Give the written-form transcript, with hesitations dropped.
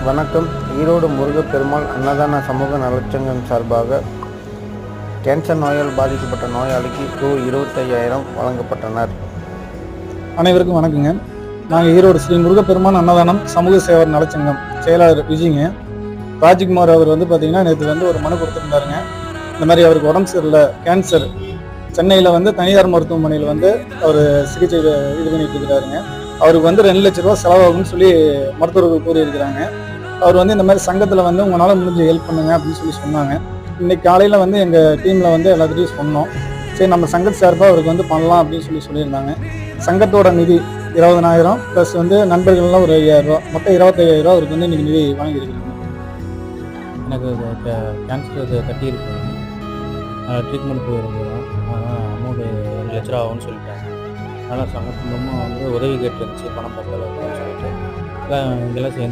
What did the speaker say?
வணக்கம். ஈரோடு முருகப்பெருமாள் அன்னதான சமூக நலச்சங்கம் சார்பாக கேன்சர் நோயால் பாதிக்கப்பட்ட நோயாளிக்கு ரூ. 25,000 வழங்கப்பட்டனர். அனைவருக்கும் வணக்கங்க. நாங்கள் ஈரோடு ஸ்ரீ முருகப்பெருமான் அன்னதானம் சமூக சேவர் நலச்சங்கம் செயலாளர் விஜய்ங்க. ராஜ்குமார் அவர் பார்த்தீங்கன்னா நேற்று ஒரு மனு கொடுத்துருந்தாருங்க. இந்த மாதிரி அவருக்கு உடம்பு சரியில்லை, கேன்சர், சென்னையில் தனியார் மருத்துவமனையில் அவர் சிகிச்சை இது பண்ணிட்டு இருக்கிறாருங்க. அவருக்கு 2 லட்ச ரூபா செலவாகும்னு சொல்லி மருத்துவர்கள் கூறியிருக்கிறாங்க. அவர் இந்த மாதிரி சங்கத்தில் உங்களால் முடிஞ்ச ஹெல்ப் பண்ணுங்க அப்படின்னு சொல்லி சொன்னாங்க. இன்னைக்கு காலையில் எங்கள் டீமில் எல்லாத்துட்டையும் சொன்னோம். சரி, நம்ம சங்கத்து சார்பாக அவருக்கு பண்ணலாம் அப்படின்னு சொல்லியிருந்தாங்க. சங்கத்தோட நிதி 20,000 ப்ளஸ் நண்பர்கள்லாம் ஒரு 5,000 ரூபா, மொத்தம் 25,000 ரூபா அவருக்கு இன்னைக்கு நிதி வாங்கியிருக்கிறாங்க. எனக்கு கேன்சர் கட்டியிருக்குங்க. ட்ரீட்மெண்ட் போயிருந்தோம். ஆனால் அமௌண்ட்டு 2 லட்ச ரூபா ஆகும்னு சொல்லிட்டாங்க. அதனால் சங்கத்து மூலமாக உதவி கேட்டுருந்துச்சு, பணம் பத்தலை அப்படின்னு சொல்லிட்டு இங்கெல்லாம் சேர்ந்து